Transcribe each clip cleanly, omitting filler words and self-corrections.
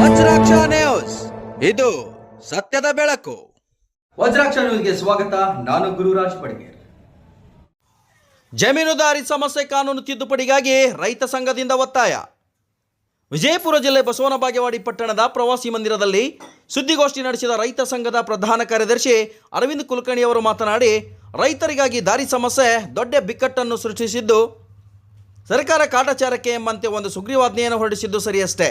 Vajraksha news, ಇದು ಸತ್ಯದ ಬೆಳಕು. ವಜ್ರಾಕ್ಷ ನ್ಯೂಸ್ಗೆ ಸ್ವಾಗತ. ನಾನು ಗುರುರಾಜ್ ಪಡಿಗೇರ್. ಜಮೀನುದಾರಿ ಸಮಸ್ಯೆ ಕಾನೂನು ತಿದ್ದುಪಡಿಗಾಗಿ ರೈತ ಸಂಘದಿಂದ ಒತ್ತಾಯ. ವಿಜಯಪುರ ಜಿಲ್ಲೆ ಬಸವನ ಬಾಗೇವಾಡಿ ಪಟ್ಟಣದ ಪ್ರವಾಸಿ ಮಂದಿರದಲ್ಲಿ ಸುದ್ದಿಗೋಷ್ಠಿ ನಡೆಸಿದ ರೈತ ಸಂಘದ ಪ್ರಧಾನ ಕಾರ್ಯದರ್ಶಿ ಅರವಿಂದ್ ಕುಲಕರ್ಣಿ ಅವರು ಮಾತನಾಡಿ, ರೈತರಿಗಾಗಿ ದಾರಿ ಸಮಸ್ಯೆ ದೊಡ್ಡ ಬಿಕ್ಕಟ್ಟನ್ನು ಸೃಷ್ಟಿಸಿದ್ದು, ಸರ್ಕಾರ ಕಾಟಾಚಾರಕ್ಕೆ ಎಂಬಂತೆ ಒಂದು ಸುಗ್ರೀವಾಜ್ಞೆಯನ್ನು ಹೊರಡಿಸಿದ್ದು ಸರಿಯಷ್ಟೇ.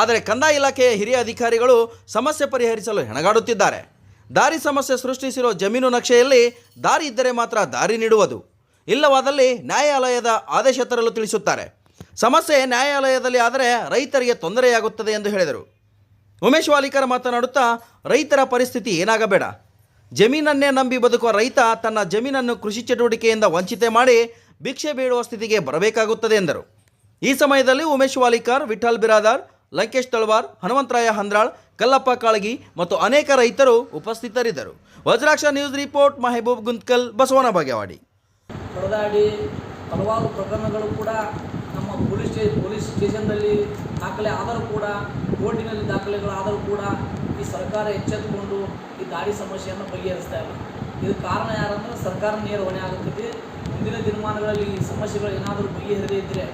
ಆದರೆ ಕಂದಾಯ ಇಲಾಖೆಯ ಹಿರಿಯ ಅಧಿಕಾರಿಗಳು ಸಮಸ್ಯೆ ಪರಿಹರಿಸಲು ಹೆಣಗಾಡುತ್ತಿದ್ದಾರೆ. ದಾರಿ ಸಮಸ್ಯೆ ಸೃಷ್ಟಿಸಿರೋ ಜಮೀನು ನಕ್ಷೆಯಲ್ಲಿ ದಾರಿ ಇದ್ದರೆ ಮಾತ್ರ ದಾರಿ ನೀಡುವುದು, ಇಲ್ಲವಾದಲ್ಲಿ ನ್ಯಾಯಾಲಯದ ಆದೇಶ ತರಲು ತಿಳಿಸುತ್ತಾರೆ. ಸಮಸ್ಯೆ ನ್ಯಾಯಾಲಯದಲ್ಲಿ ಆದರೆ ರೈತರಿಗೆ ತೊಂದರೆಯಾಗುತ್ತದೆ ಎಂದು ಹೇಳಿದರು. ಉಮೇಶ್ ವಾಲಿಕರ್ ಮಾತನಾಡುತ್ತಾ, ರೈತರ ಪರಿಸ್ಥಿತಿ ಏನಾಗಬೇಡ, ಜಮೀನನ್ನೇ ನಂಬಿ ಬದುಕುವ ರೈತ ತನ್ನ ಜಮೀನನ್ನು ಕೃಷಿ ಚಟುವಟಿಕೆಯಿಂದ ವಂಚಿತ ಮಾಡಿ ಭಿಕ್ಷೆ ಬೇಡುವ ಸ್ಥಿತಿಗೆ ಬರಬೇಕಾಗುತ್ತದೆ ಎಂದರು. ಈ ಸಮಯದಲ್ಲಿ ಉಮೇಶ್ ವಾಲಿಕರ್, ವಿಠಲ್ ಬಿರಾದಾರ್, ಲಂಕೇಶ್ ತಳವಾರ್, ಹನುಮಂತರಾಯ ಹಂದ್ರಾಳ್, ಕಲ್ಲಪ್ಪ ಕಾಳಗಿ ಮತ್ತು ಅನೇಕ ರೈತರು ಉಪಸ್ಥಿತರಿದ್ದರು. Vajraksha news report, Mehboob Guntakal, Basavana Bagewadi. ಹೊಡೆದಾಡಿ ಹಲವಾರು ಪ್ರಕರಣಗಳು ಕೂಡ ನಮ್ಮ ಪೊಲೀಸ್ ಸ್ಟೇಷನ್ನಲ್ಲಿ ದಾಖಲೆ ಆದರೂ ಕೂಡ, ಕೋರ್ಟಿನಲ್ಲಿ ದಾಖಲೆಗಳಾದರೂ ಕೂಡ ಈ ಸರ್ಕಾರ ಎಚ್ಚೆತ್ತುಕೊಂಡು ಈ ದಾರಿ ಸಮಸ್ಯೆಯನ್ನು ಬಗೆಹರಿಸ್ತಾ ಇಲ್ಲ. ಇದಕ್ಕೆ ಕಾರಣ ಯಾರಂದ್ರೆ ಸರ್ಕಾರ ನೇರ ಹೊಣೆ ಆಗುತ್ತದೆ. ಮುಂದಿನ ದಿನಮಾನಗಳಲ್ಲಿ ಈ ಸಮಸ್ಯೆಗಳು ಏನಾದರೂ ಬಗೆಹರಿದೇ ಇದ್ದರೆ,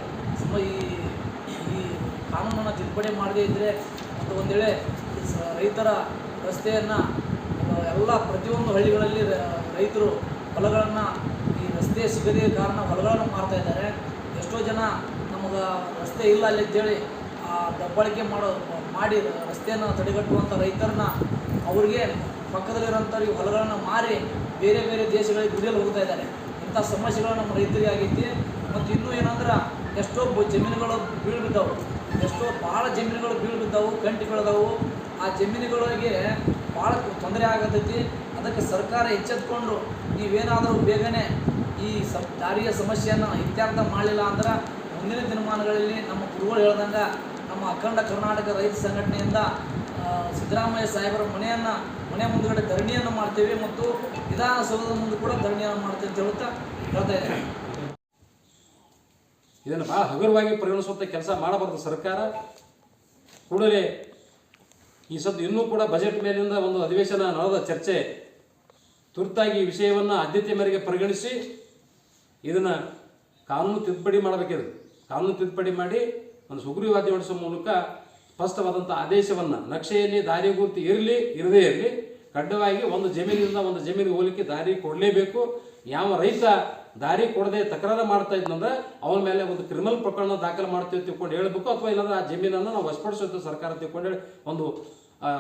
ಈ ಕಾನೂನನ್ನು ತಿದ್ದುಪಡಿ ಮಾಡದೇ ಇದ್ದರೆ, ಮತ್ತು ಒಂದು ವೇಳೆ ರೈತರ ರಸ್ತೆಯನ್ನು ಎಲ್ಲ ಪ್ರತಿಯೊಂದು ಹಳ್ಳಿಗಳಲ್ಲಿ ರೈತರು ಹೊಲಗಳನ್ನು ಈ ರಸ್ತೆ ಸಿಗದೇ ಕಾರಣ ಹೊಲಗಳನ್ನು ಮಾರ್ತಾ ಇದ್ದಾರೆ. ಎಷ್ಟೋ ಜನ ನಮಗೆ ರಸ್ತೆ ಇಲ್ಲ ಅಲ್ಲಿ ಅಂತೇಳಿ ದಬ್ಬಾಳಿಕೆ ಮಾಡಿ ರಸ್ತೆಯನ್ನು ತಡೆಗಟ್ಟುವಂಥ ರೈತರನ್ನ, ಅವ್ರಿಗೆ ಪಕ್ಕದಲ್ಲಿರೋಂಥವ್ರಿಗೆ ಹೊಲಗಳನ್ನು ಮಾರಿ ಬೇರೆ ಬೇರೆ ದೇಶಗಳಿಗೆ ದುಡಿಯಲು ಹೋಗ್ತಾ ಇದ್ದಾರೆ. ಇಂಥ ಸಮಸ್ಯೆಗಳು ನಮ್ಮ ರೈತರಿಗೆ ಆಗೈತಿ. ಮತ್ತು ಇನ್ನೂ ಏನಂದ್ರೆ ಎಷ್ಟೋ ಜಮೀನುಗಳು ಬೀಳ್ಬಿದ್ದವು, ಭಾಳ ಜಮೀನುಗಳು ಬೀಳ್ಬಿದ್ದವು, ಕಂಟಿಗಳದವು. ಆ ಜಮೀನುಗಳಿಗೆ ಭಾಳ ತೊಂದರೆ ಆಗತೈತಿ. ಅದಕ್ಕೆ ಸರ್ಕಾರ ಎಚ್ಚೆತ್ಕೊಂಡು ನೀವೇನಾದರೂ ಬೇಗನೆ ಈ ದಾರಿಯ ಸಮಸ್ಯೆಯನ್ನು ಇತ್ಯರ್ಥ ಮಾಡಲಿಲ್ಲ ಅಂದ್ರೆ ಮುಂದಿನ ದಿನಮಾನಗಳಲ್ಲಿ ನಮ್ಮ ಗುರುಗಳು ಹೇಳ್ದಂಗೆ ನಮ್ಮ ಅಖಂಡ ಕರ್ನಾಟಕ ರೈತ ಸಂಘಟನೆಯಿಂದ ಸಿದ್ದರಾಮಯ್ಯ ಸಾಹೇಬರ ಮನೆ ಮುಂದುಗಡೆ ಧರಣಿಯನ್ನು ಮಾಡ್ತೇವೆ ಮತ್ತು ವಿಧಾನಸೌಧದ ಮುಂದೆ ಕೂಡ ಧರಣಿಯನ್ನು ಮಾಡ್ತೇವೆ ಅಂತ ಹೇಳ್ತಾ ಇದ್ದೇನೆ. ಇದನ್ನು ಭಾಳ ಹಗುರವಾಗಿ ಪರಿಗಣಿಸುವಂಥ ಕೆಲಸ ಮಾಡಬಾರ್ದು ಸರ್ಕಾರ. ಕೂಡಲೇ ಈ ಸದ್ದು ಇನ್ನೂ ಕೂಡ ಬಜೆಟ್ ಮೇಲಿಂದ ಒಂದು ಅಧಿವೇಶನ ನಡೆದ ಚರ್ಚೆ ತುರ್ತಾಗಿ ಈ ವಿಷಯವನ್ನು ಆದ್ಯತೆ ಮೇರೆಗೆ ಪರಿಗಣಿಸಿ ಇದನ್ನು ಕಾನೂನು ತಿದ್ದುಪಡಿ ಮಾಡಬೇಕಿದೆ. ಕಾನೂನು ತಿದ್ದುಪಡಿ ಮಾಡಿ ಒಂದು ಸುಗ್ರೀವಾಜ್ಞೆ ಹೊರಡಿಸುವ ಮೂಲಕ ಸ್ಪಷ್ಟವಾದಂಥ ಆದೇಶವನ್ನು, ನಕ್ಷೆಯಲ್ಲಿ ದಾರಿ ಗುರುತು ಇರಲಿ ಇರದೇ ಇರಲಿ, ಕಡ್ಡಾಯವಾಗಿ ಒಂದು ಜಮೀನಿಂದ ಒಂದು ಜಮೀನಿಗೆ ಹೋಗಲಿಕ್ಕೆ ದಾರಿ ಕೊಡಲೇಬೇಕು. ಯಾವ ರೈತ ದಾರಿ ಕೊಡದೆ ತಕರಾರು ಮಾಡ್ತಾ ಇದ್ನಂದ್ರೆ ಅವನ ಮೇಲೆ ಒಂದು ಕ್ರಿಮಿನಲ್ ಪ್ರಕರಣ ದಾಖಲು ಮಾಡ್ತೀವಿ ತಿಳ್ಕೊಂಡು ಹೇಳಬೇಕು, ಅಥವಾ ಇಲ್ಲಾಂದ್ರೆ ಆ ಜಮೀನನ್ನು ನಾವು ವಶಪಡಿಸುತ್ತೆ ಸರ್ಕಾರ ತಿಳ್ಕೊಂಡು ಹೇಳಿ ಒಂದು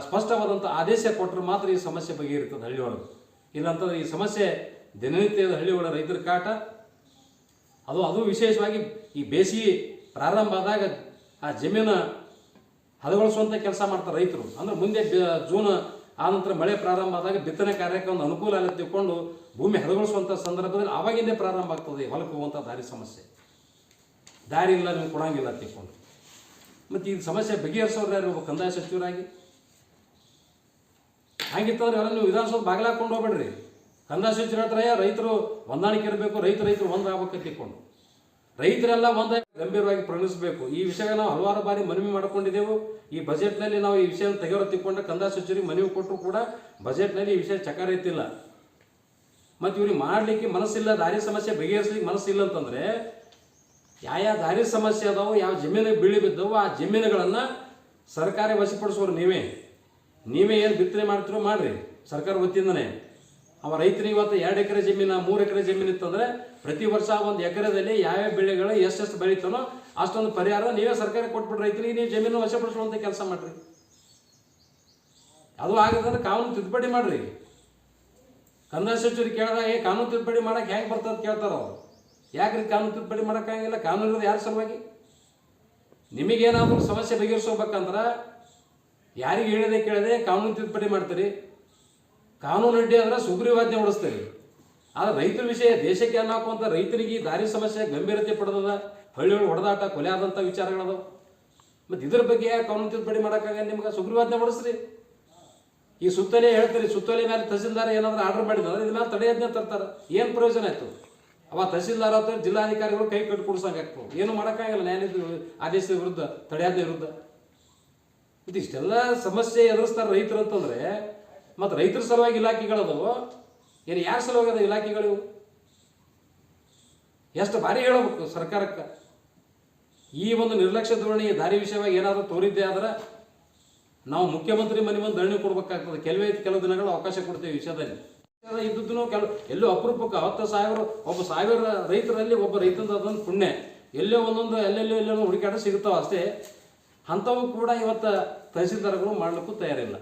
ಸ್ಪಷ್ಟವಾದಂಥ ಆದೇಶ ಕೊಟ್ಟರೆ ಮಾತ್ರ ಈ ಸಮಸ್ಯೆ ಬಗೆಹರಿತದೆ ಹಳ್ಳಿಯೊಳಗೆ. ಇಲ್ಲಾಂತಂದ್ರೆ ಈ ಸಮಸ್ಯೆ ದಿನನಿತ್ಯದ ಹಳ್ಳಿಯೊಳಗೆ ರೈತರ ಕಾಟ. ಅದು ವಿಶೇಷವಾಗಿ ಈ ಬೇಸಿಗೆ ಪ್ರಾರಂಭ ಆದಾಗ ಆ ಜಮೀನು ಹದಗೊಳಿಸುವಂಥ ಕೆಲಸ ಮಾಡ್ತಾರೆ ರೈತರು. ಅಂದ್ರೆ ಮುಂದೆ ಜೂನ್ ಆನಂತರ ಮಳೆ ಪ್ರಾರಂಭ ಆದಾಗ ಬಿತ್ತನೆ ಕಾರ್ಯಕ್ಕೆ ಒಂದು ಅನುಕೂಲ ಎಲ್ಲ ತಿಳ್ಕೊಂಡು ಭೂಮಿ ಹದಗೊಳಿಸುವಂಥ ಸಂದರ್ಭದಲ್ಲಿ ಆವಾಗಿಂದೇ ಪ್ರಾರಂಭ ಆಗ್ತದೆ ಹೊಲಕ್ಕೆ ಹೋಗುವಂಥ ದಾರಿ ಸಮಸ್ಯೆ. ದಾರಿ ಇಲ್ಲ, ನೀವು ಕೊಡೋಂಗಿಲ್ಲ ತಿಳ್ಕೊಂಡು. ಮತ್ತು ಈ ಸಮಸ್ಯೆ ಬಗೆಹರಿಸೋರು ಯಾರು? ಕಂದಾಯ ಸಚಿವರಾಗಿ ಹಾಗಿತ್ತಂದ್ರೆ ಎಲ್ಲ ನೀವು ವಿಧಾನಸೌಧ ಬಾಗಿಲಾಕೊಂಡು ಹೋಗ್ಬೇಡ್ರಿ. ಕಂದಾಯ ಸಚಿವರು ಹೇಳ್ತಾರೆ ರೈತರು ಹೊಂದಾಣಿಕೆ ಇರಬೇಕು, ರೈತರು ಒಂದಾಗಬೇಕು ತಿಳ್ಕೊಂಡು. ರೈತರೆಲ್ಲ ಒಂದೇ ಗಂಭೀರವಾಗಿ ಪರಿಗಣಿಸಬೇಕು. ಈ ವಿಷಯ ನಾವು ಹಲವಾರು ಬಾರಿ ಮನವಿ ಮಾಡಿಕೊಂಡಿದ್ದೆವು. ಈ ಬಜೆಟ್ನಲ್ಲಿ ನಾವು ಈ ವಿಷಯ ತೆಗೆಯೋರು ತಿಳ್ಕೊಂಡ್ರೆ ಕಂದಾಯ ಸಚಿವರಿಗೆ ಮನವಿ ಕೊಟ್ಟರು ಕೂಡ ಬಜೆಟ್ನಲ್ಲಿ ಈ ವಿಷಯ ಚಕಾರ ಎತ್ತಿಲ್ಲ. ಮತ್ತು ಇವ್ರಿಗೆ ಮಾಡಲಿಕ್ಕೆ ಮನಸ್ಸಿಲ್ಲ, ದಾರಿ ಸಮಸ್ಯೆ ಬಗೆಹರಿಸಲಿಕ್ಕೆ ಮನಸ್ಸಿಲ್ಲ ಅಂತಂದರೆ ಯಾವ ದಾರಿ ಸಮಸ್ಯೆ ಅದಾವು, ಯಾವ ಜಮೀನಿಗೆ ಬೀಳಿ ಬಿದ್ದವು ಆ ಜಮೀನುಗಳನ್ನು ಸರ್ಕಾರ ವಶಪಡಿಸೋರು ನೀವೇ ಏನು ಬಿತ್ತನೆ ಮಾಡ್ತಿರೋ ಮಾಡಿರಿ ಸರ್ಕಾರ ವತಿಯಿಂದನೇ. ಅವ ರೈತನಿಗೆ ಇವತ್ತು 2 ಎಕರೆ ಜಮೀನು 3 ಎಕರೆ ಜಮೀನು ಇತ್ತಂದರೆ ಪ್ರತಿ ವರ್ಷ 1 ಎಕರೆದಲ್ಲಿ ಯಾವ್ಯಾವ ಬೆಳೆಗಳು ಎಷ್ಟೆಷ್ಟು ಬೆಳೀತಾನೋ ಅಷ್ಟೊಂದು ಪರಿಹಾರ ನೀವೇ ಸರ್ಕಾರ ಕೊಟ್ಬಿಟ್ಟು ರೈತರಿಗೆ ನೀವು ಜಮೀನು ವಶಪಡಿಸುವಂಥ ಕೆಲಸ ಮಾಡಿರಿ. ಅದು ಆಗದಂದ್ರೆ ಕಾನೂನು ತಿದ್ದುಪಡಿ ಮಾಡಿರಿ. ಕಂದಾಯ ಸಚಿವರಿಗೆ ಕೇಳಿದಾಗ ಕಾನೂನು ತಿದ್ದುಪಡಿ ಮಾಡೋಕೆ ಹೆಂಗೆ ಬರ್ತದೆ ಕೇಳ್ತಾರೆ ಅವರು. ಯಾಕ್ರಿ ಕಾನೂನು ತಿದ್ದುಪಡಿ ಮಾಡೋಕ್ಕಾಗಿಲ್ಲ? ಕಾನೂನು ಇರೋದು ಯಾರ ಸಲುವಾಗಿ? ನಿಮಗೇನಾದರೂ ಸಮಸ್ಯೆ ಬಗೆಹರಿಸೋಬೇಕಂದ್ರೆ ಯಾರಿಗೆ ಕೇಳದೆ ಕಾನೂನು ತಿದ್ದುಪಡಿ ಮಾಡ್ತೀರಿ. ಕಾನೂನು ಅಡ್ಡಿ ಅಂದ್ರೆ ಸುಗ್ರೀವಾಜ್ಞೆ ಹೊಡಿಸ್ತೀರಿ. ಆದರೆ ರೈತರ ವಿಷಯ ದೇಶಕ್ಕೆ ಅನ್ನ ಹಾಕುವಂಥ ರೈತರಿಗೆ ದಾರಿ ಸಮಸ್ಯೆ ಗಂಭೀರತೆ ಪಡೆದದ. ಹಳ್ಳಿಗಳು ಹೊಡೆದಾಟ, ಕೊಲೆ ಆದಂಥ ವಿಚಾರಗಳದಾವ. ಮತ್ತು ಇದ್ರ ಬಗ್ಗೆ ಯಾಕೆ ಕಾನೂನು ತಿದ್ದುಪಡಿ ಮಾಡೋಕ್ಕಾಗ? ನಿಮ್ಗೆ ಸುಗ್ರೀವಾಜ್ಞೆ ಹೊಡಿಸ್ರಿ. ಈ ಸುತ್ತಲೇ ಹೇಳ್ತೀರಿ, ಸುತ್ತೋಲೆ ಮೇಲೆ ತಹಸೀಲ್ದಾರ್ ಏನಾದರೂ ಆರ್ಡರ್ ಮಾಡಿದ್ರೆ ಇದ್ರ ಮೇಲೆ ತಡೆಯಜ್ಞೆ ತರ್ತಾರೆ. ಏನು ಪ್ರಯೋಜನ ಆಯಿತು? ಅವ ತಹಸೀಲ್ದಾರ್ ಅಂತ ಜಿಲ್ಲಾಧಿಕಾರಿಗಳು ಕೈ ಕಟ್ಟಿ ಕೊಡ್ಸಂಗಾಗ್ತವೆ. ಏನು ಮಾಡೋಕ್ಕಾಗಲ್ಲ ನ್ಯಾಯಾಲಯದ ಆದೇಶದ ವಿರುದ್ಧ, ತಡೆಯಾಜ್ಞೆ ವಿರುದ್ಧ. ಇದು ಇಷ್ಟೆಲ್ಲ ಸಮಸ್ಯೆ ಎದುರಿಸ್ತಾರೆ ರೈತರು ಅಂತಂದರೆ, ಮತ್ತು ರೈತರ ಸಲುವಾಗಿ ಇಲಾಖೆಗಳದವು, ಏನು ಯಾರ ಸಲುವಾಗಿ ಅದ ಇಲಾಖೆಗಳು? ಎಷ್ಟು ಬಾರಿ ಹೇಳಬೇಕು ಸರ್ಕಾರಕ್ಕೆ. ಈ ಒಂದು ನಿರ್ಲಕ್ಷ್ಯ ಧೋರಣೆ ದಾರಿ ವಿಷಯವಾಗಿ ಏನಾದರೂ ತೋರಿದ್ದೇ ಆದ್ರೆ ನಾವು ಮುಖ್ಯಮಂತ್ರಿ ಮನೆ ಮುಂದೆ ಧರಣಿ ಕೊಡ್ಬೇಕಾಗ್ತದೆ. ಕೆಲವು ದಿನಗಳು ಅವಕಾಶ ಕೊಡ್ತೇವೆ ವಿಷಯದಲ್ಲಿ. ಇದ್ದದ್ದು ಎಲ್ಲೋ ಅಪರೂಪಕ್ಕೆ 10,000 ಒಬ್ಬ 1000 ರೈತರಲ್ಲಿ ಒಬ್ಬ ರೈತಂದು ಅದೊಂದು ಪುಣ್ಯ. ಎಲ್ಲೋ ಒಂದೊಂದು ಎಲ್ಲೆಲ್ಲೋ ಹುಡುಕಾಟ ಸಿಗ್ತಾವೆ ಅಷ್ಟೇ. ಅಂಥವು ಕೂಡ ಇವತ್ತು ತಹಸೀಲ್ದಾರ್ಗಳು ಮಾಡಲಿಕ್ಕೂ ತಯಾರಿಲ್ಲ.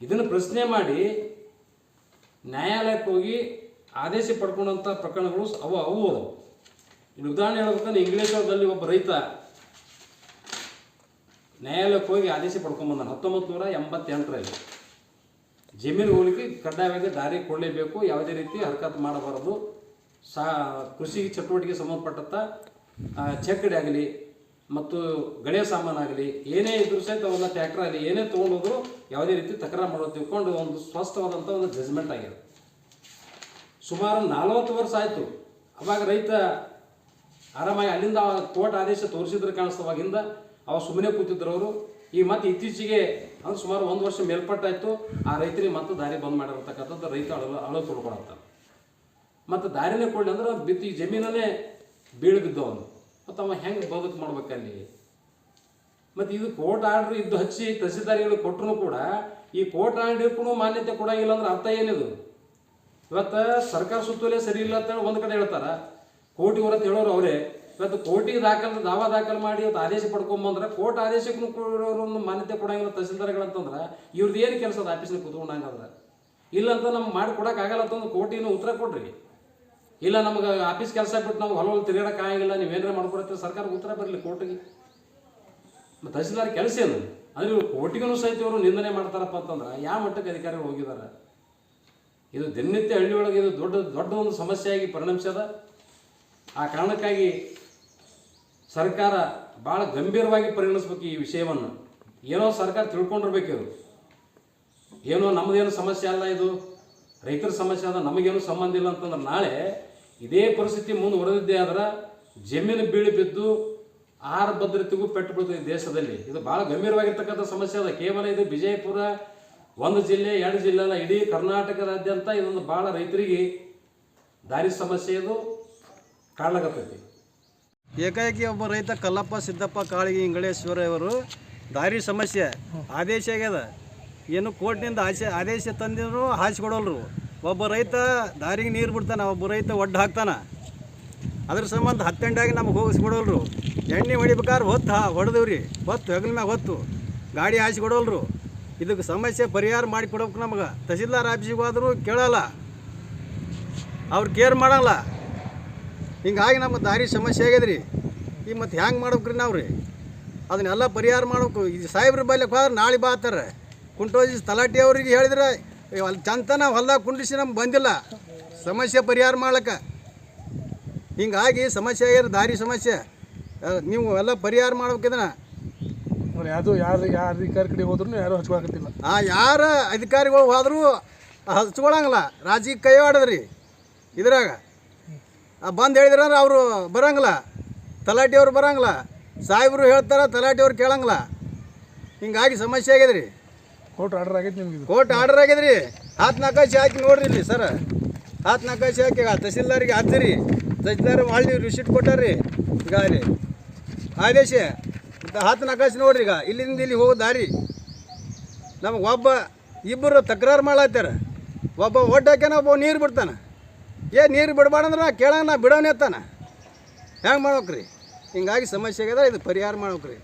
ಇದನ್ನು ಪ್ರಶ್ನೆ ಮಾಡಿ ನ್ಯಾಯಾಲಯಕ್ಕೆ ಹೋಗಿ ಆದೇಶ ಪಡ್ಕೊಂಡಂಥ ಪ್ರಕರಣಗಳು ಅವು. ಇಲ್ಲಿ ಉದಾಹರಣೆ ಹೇಳ್ಬೇಕಂದ್ರೆ ಇಂಗ್ಲೇಶ್ವರದಲ್ಲಿ ಒಬ್ಬ ರೈತ ನ್ಯಾಯಾಲಯಕ್ಕೆ ಹೋಗಿ ಆದೇಶ ಪಡ್ಕೊಂಡ್ಬಂದಾನೆ 1988ರಲ್ಲಿ. ಜಮೀನು ಹೋಗ್ಲಿಕ್ಕೆ ಕಡ್ಡಾಯವಾಗಿ ದಾರಿ ಕೊಡಲೇಬೇಕು, ಯಾವುದೇ ರೀತಿ ಹರಕತ್ತು ಮಾಡಬಾರದು, ಕೃಷಿ ಚಟುವಟಿಕೆ ಸಂಬಂಧಪಟ್ಟಂಥ ಚಕ್ಕಡಿ ಆಗಲಿ ಮತ್ತು ಗಣೇಶ ಸಾಮಾನಾಗಲಿ ಏನೇ ಇದ್ರೂ ಸಹಿತ ಅವೆಲ್ಲ ಟ್ರ್ಯಾಕ್ಟರ್ ಆಗಲಿ ಏನೇ ತೊಗೊಂಡೋದ್ರು ಯಾವುದೇ ರೀತಿ ತಕರಾರು ಮಾಡೋದು ತಿಳ್ಕೊಂಡು ಒಂದು ಸ್ಪಷ್ಟವಾದಂಥ ಒಂದು ಜಜ್ಮೆಂಟ್ ಆಗಿದೆ. ಸುಮಾರು 40 ವರ್ಷ ಆಯಿತು. ಅವಾಗ ರೈತ ಆರಾಮಾಗಿ ಅಲ್ಲಿಂದ ಕೋರ್ಟ್ ಆದೇಶ ತೋರಿಸಿದ್ರೆ ಕಾಣಿಸ್ತವಾಗಿಂದ ಅವ ಸುಮ್ಮನೆ ಕೂತಿದ್ರು ಅವರು. ಈಗ ಮತ್ತೆ ಇತ್ತೀಚೆಗೆ ಅಂದ್ರೆ ಸುಮಾರು 1 ವರ್ಷ ಮೇಲ್ಪಟ್ಟಾಯಿತು ಆ ರೈತರಿಗೆ ಮತ್ತೆ ದಾರಿ ಬಂದ್ ಮಾಡಿರ್ತಕ್ಕಂಥದ್ದು. ರೈತ ಅಳು ತೊಳ್ಕೊಳತ್ತ ಮತ್ತು ದಾರಿನೇ ಕೊಡಲಿ ಅಂದ್ರೆ ಬಿದ್ದು ಈ ಜಮೀನನ್ನೇ ಬೀಳು ಬಿದ್ದವನು. ಮತ್ತು ಅವ ಹೆಂಗೆ ಬದುಕು ಮಾಡ್ಬೇಕಲ್ಲಿ? ಮತ್ತು ಇದು ಕೋರ್ಟ್ ಆರ್ಡ್ರ್ ಇದ್ದು ಹಚ್ಚಿ ತಹಸೀಲ್ದಾರಿಗಳು ಕೊಟ್ಟರು ಕೂಡ ಈ ಕೋರ್ಟ್ ಆರ್ಡ್ರ್ ಕೂಡ ಮಾನ್ಯತೆ ಕೊಡಂಗಿಲ್ಲ ಅಂದ್ರೆ ಅರ್ಥ ಏನಿದು? ಇವತ್ತು ಸರ್ಕಾರ ಸುತ್ತೋಲೆ ಸರಿ ಇಲ್ಲ ಅಂತೇಳಿ ಒಂದು ಕಡೆ ಹೇಳ್ತಾರೆ, ಕೋರ್ಟಿಗೆ ಹೊರತು ಹೇಳೋರು ಅವರೇ. ಇವತ್ತು ಕೋರ್ಟಿಗೆ ದಾವಾ ದಾಖಲು ಮಾಡಿ ಇವತ್ತು ಆದೇಶ ಪಡ್ಕೊಂಬಂದ್ರೆ ಕೋರ್ಟ್ ಆದೇಶಕ್ಕೂ ಒಂದು ಮಾನ್ಯತೆ ಕೊಡಂಗಿಲ್ಲ ತಹಸೀಲ್ದಾರ್ಗಳಂತಂದ್ರೆ ಇವ್ರದ್ದು ಏನು ಕೆಲಸ ಅದು ಆಫೀಸ್ನಾಗ ಕೂತ್ಕೊಂಡಂಗಂದ್ರೆ? ಇಲ್ಲಂತ ನಮ್ಗೆ ಮಾಡಿ ಕೊಡೋಕ್ಕಾಗಲ್ಲ ಅಂತಂದು ಕೋರ್ಟಿನ ಉತ್ತರ ಕೊಡ್ರಿ. ಇಲ್ಲ ನಮ್ಗೆ ಆಫೀಸ್ ಕೆಲಸ ಬಿಟ್ಟು ನಾವು ಹೊಲ ತಿರುಗಾಡಕ್ಕೆ ಆಗಿಲ್ಲ, ನೀವೇನಾರ ಮಾಡ್ಕೊಡ್ತೀವಿ, ಸರ್ಕಾರಕ್ಕೆ ಉತ್ತರ ಬರಲಿ ಕೋರ್ಟಿಗೆ. ಮತ್ತು ತಹಸೀಲ್ದಾರ್ ಕೆಲಸ ಏನು ಅಂದರೆ ಇವ್ರು ಕೋರ್ಟಿಗೂ ಸಹಿತ ಇವರು ನಿಂದನೆ ಮಾಡ್ತಾರಪ್ಪ ಅಂತಂದ್ರೆ ಯಾವ ಮಟ್ಟಕ್ಕೆ ಅಧಿಕಾರಿಗಳು ಹೋಗಿದ್ದಾರೆ? ಇದು ದಿನನಿತ್ಯ ಹಳ್ಳಿಯೊಳಗೆ ಇದು ದೊಡ್ಡ ಒಂದು ಸಮಸ್ಯೆಯಾಗಿ ಪರಿಣಮಿಸ್ಯದ. ಆ ಕಾರಣಕ್ಕಾಗಿ ಸರ್ಕಾರ ಭಾಳ ಗಂಭೀರವಾಗಿ ಪರಿಗಣಿಸ್ಬೇಕು ಈ ವಿಷಯವನ್ನು. ಏನೋ ಸರ್ಕಾರ ತಿಳ್ಕೊಂಡಿರ್ಬೇಕು. ಇದು ಏನೋ ನಮ್ಮದೇನು ಸಮಸ್ಯೆ ಅಲ್ಲ, ಇದು ರೈತರ ಸಮಸ್ಯೆ ಅದ, ನಮಗೇನು ಸಂಬಂಧ ಇಲ್ಲ ಅಂತಂದ್ರೆ ನಾಳೆ ಇದೇ ಪರಿಸ್ಥಿತಿ ಮುಂದುವರೆದಿದ್ದೇ ಆದ್ರೆ ಜಮೀನು ಬೀಳು ಬಿದ್ದು ಆಹಾರ ಭದ್ರತೆಗೂ ಪೆಟ್ಟು ಬೀಳ್ತದೆ ದೇಶದಲ್ಲಿ. ಇದು ಭಾಳ ಗಂಭೀರವಾಗಿರ್ತಕ್ಕಂಥ ಸಮಸ್ಯೆ ಅದ. ಕೇವಲ ಇದು ವಿಜಯಪುರ 1 ಜಿಲ್ಲೆ 2 ಜಿಲ್ಲೆ ಅಲ್ಲ, ಇಡೀ ಕರ್ನಾಟಕದಾದ್ಯಂತ ಇದೊಂದು ಭಾಳ ರೈತರಿಗೆ ದಾರಿ ಸಮಸ್ಯೆ ಇದು ಕಾಡ್ಲಾಗತ್ತೈತಿ. ಏಕಾಏಕಿ ಒಬ್ಬ ರೈತ ಕಲ್ಲಪ್ಪ ಸಿದ್ದಪ್ಪ ಕಾಳಿಗೆ ಇಂಗಳೇಶ್ವರ ಇವರು ದಾರಿ ಸಮಸ್ಯೆ ಆದೇಶ ಆಗ್ಯದ. ಏನು ಕೋರ್ಟ್ನಿಂದ ಆದೇಶ ತಂದಿದ್ರು ಹಾಸಿಕೊಡಲ್ರು. ಒಬ್ಬ ರೈತ ದಾರಿಗೆ ನೀರು ಬಿಡ್ತಾನೆ, ಒಬ್ಬ ರೈತ ಒಡ್ಡು ಹಾಕ್ತಾನೆ. ಅದ್ರ ಸಂಬಂಧ 10 ಗಂಟೆಗೆ ನಮಗೆ ಹೋಗಿಸ್ಕೊಡಲ್ರು. ಎಣ್ಣೆ ಹೊಡಿಬೇಕಾದ್ರೆ ಹೊಡೆದವ್ರಿ, ಹೆಗಲ ಮ್ಯಾಗ ಹೊತ್ತು ಗಾಡಿ ಹಾಸಿಕೊಡಲ್ರು. ಇದಕ್ಕೆ ಸಮಸ್ಯೆ ಪರಿಹಾರ ಮಾಡಿ ಕೊಡ್ಬೇಕು ನಮಗೆ. ತಹಸೀಲ್ದಾರ್ ಆಫೀಸಿಗೆ ಹೋದರೂ ಕೇಳಲ್ಲ, ಅವ್ರು ಕೇರ್ ಮಾಡಲ್ಲ. ಹಿಂಗಾಗಿ ನಮ್ಮ ದಾರಿ ಸಮಸ್ಯೆ ಆಗ್ಯದ್ರಿ. ಈಗ ಮತ್ತು ಹ್ಯಾಂಗೆ ಮಾಡ್ಬೇಕ್ರಿ ನಾವು ರೀ? ಅದನ್ನೆಲ್ಲ ಪರಿಹಾರ ಮಾಡ್ಬೇಕು. ಇದು ಸಾಹೇಬ್ರ ಬೈಲಕ್ಕೆ ಹೋದ್ರೆ ನಾಳೆ ಬಾತಾರೆ ಕುಂಟೋಜಿ ತಲಾಟಿ ಅವ್ರಿಗೆ ಹೇಳಿದ್ರೆ ಅಲ್ಲಿ ಚಂತನ ಹೊಲ್ದಾಗ ಕುಂಡಿಸಿ ನಮ್ಗೆ ಬಂದಿಲ್ಲ ಸಮಸ್ಯೆ ಪರಿಹಾರ ಮಾಡ್ಲಿಕ್ಕೆ. ಹಿಂಗಾಗಿ ಸಮಸ್ಯೆ ಆಗ್ಯದ, ದಾರಿ ಸಮಸ್ಯೆ. ನೀವು ಎಲ್ಲ ಪರಿಹಾರ ಮಾಡ್ಬೇಕಿದನ. ಯಾರು ಅಧಿಕಾರಿ ಕಡೆ ಹೋದ್ರೂ ಯಾರು ಹಚ್ಕೊಳಕತ್ತಿಲ್ಲ. ಯಾರ ಅಧಿಕಾರಿಗಳು ಹೋದರೂ ಹಚ್ಕೊಳಂಗಿಲ್ಲ. ರಾಜಕೀಯ ಕೈ ಆಡದ್ರಿ ಇದ್ರಾಗ. ಬಂದು ಹೇಳಿದ್ರೆ ಅವರು ಬರೋಂಗಿಲ್ಲ, ತಲಾಟಿಯವ್ರು ಬರೋಂಗಿಲ್ಲ, ಸಾಹೇಬರು ಹೇಳ್ತಾರೆ, ತಲಾಟಿಯವ್ರು ಕೇಳಂಗಿಲ್ಲ. ಹಿಂಗಾಗಿ ಸಮಸ್ಯೆ ಆಗ್ಯದ್ರಿ. ಕೋರ್ಟ್ ಆರ್ಡರ್ ಆಗೈತೆ ನಿಮ್ಗೆ? ಕೋರ್ಟ್ ಆರ್ಡರ್ ಆಗ್ಯದ್ರಿ. 4 ನಕಾಶೆ ಹಾಕಿ ನೋಡ್ರಿ ಇಲ್ಲಿ ಸರ್. 4 ನಕಾಶೆ ಹಾಕಿ ತಹಸೀಲ್ದಾರಿಗೆ ಹಾಕ್ತೀರಿ. ತಹಸೀಲ್ದಾರ್ ಮಾಡಿ ರಿಸಿಟ್ ಕೊಟ್ಟಾರ್ರಿ. ಈಗ ಅಲ್ಲಿ ಆದೇಶ 4 ನಕಾಶೆ ನೋಡ್ರಿ. ಈಗ ಇಲ್ಲಿಂದ ಇಲ್ಲಿ ಹೋಗೋ ದಾರಿ ನಮಗೆ ಇಬ್ಬರು ತಕರಾರು ಮಾಡ್ಲಾತ್ತಾರ. ಒಬ್ಬ ಒಟ್ಟು ಹಾಕ್ಯಾನ, ಒಬ್ಬ ನೀರು ಬಿಡ್ತಾನೆ. ನೀರು ಬಿಡಬಾರ್ದಂದ್ರೆ ಕೇಳೋಣ ಬಿಡೋನೇ ತಾನ. ಹೆಂಗೆ ಮಾಡ್ಬೇಕ್ರಿ? ಹಿಂಗಾಗಿ ಸಮಸ್ಯೆ ಆಗ್ಯದ. ಇದು ಪರಿಹಾರ ಮಾಡ್ಬೇಕ್ರಿ.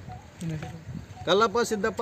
ಕಲ್ಲಪ್ಪ ಸಿದ್ದಪ್ಪ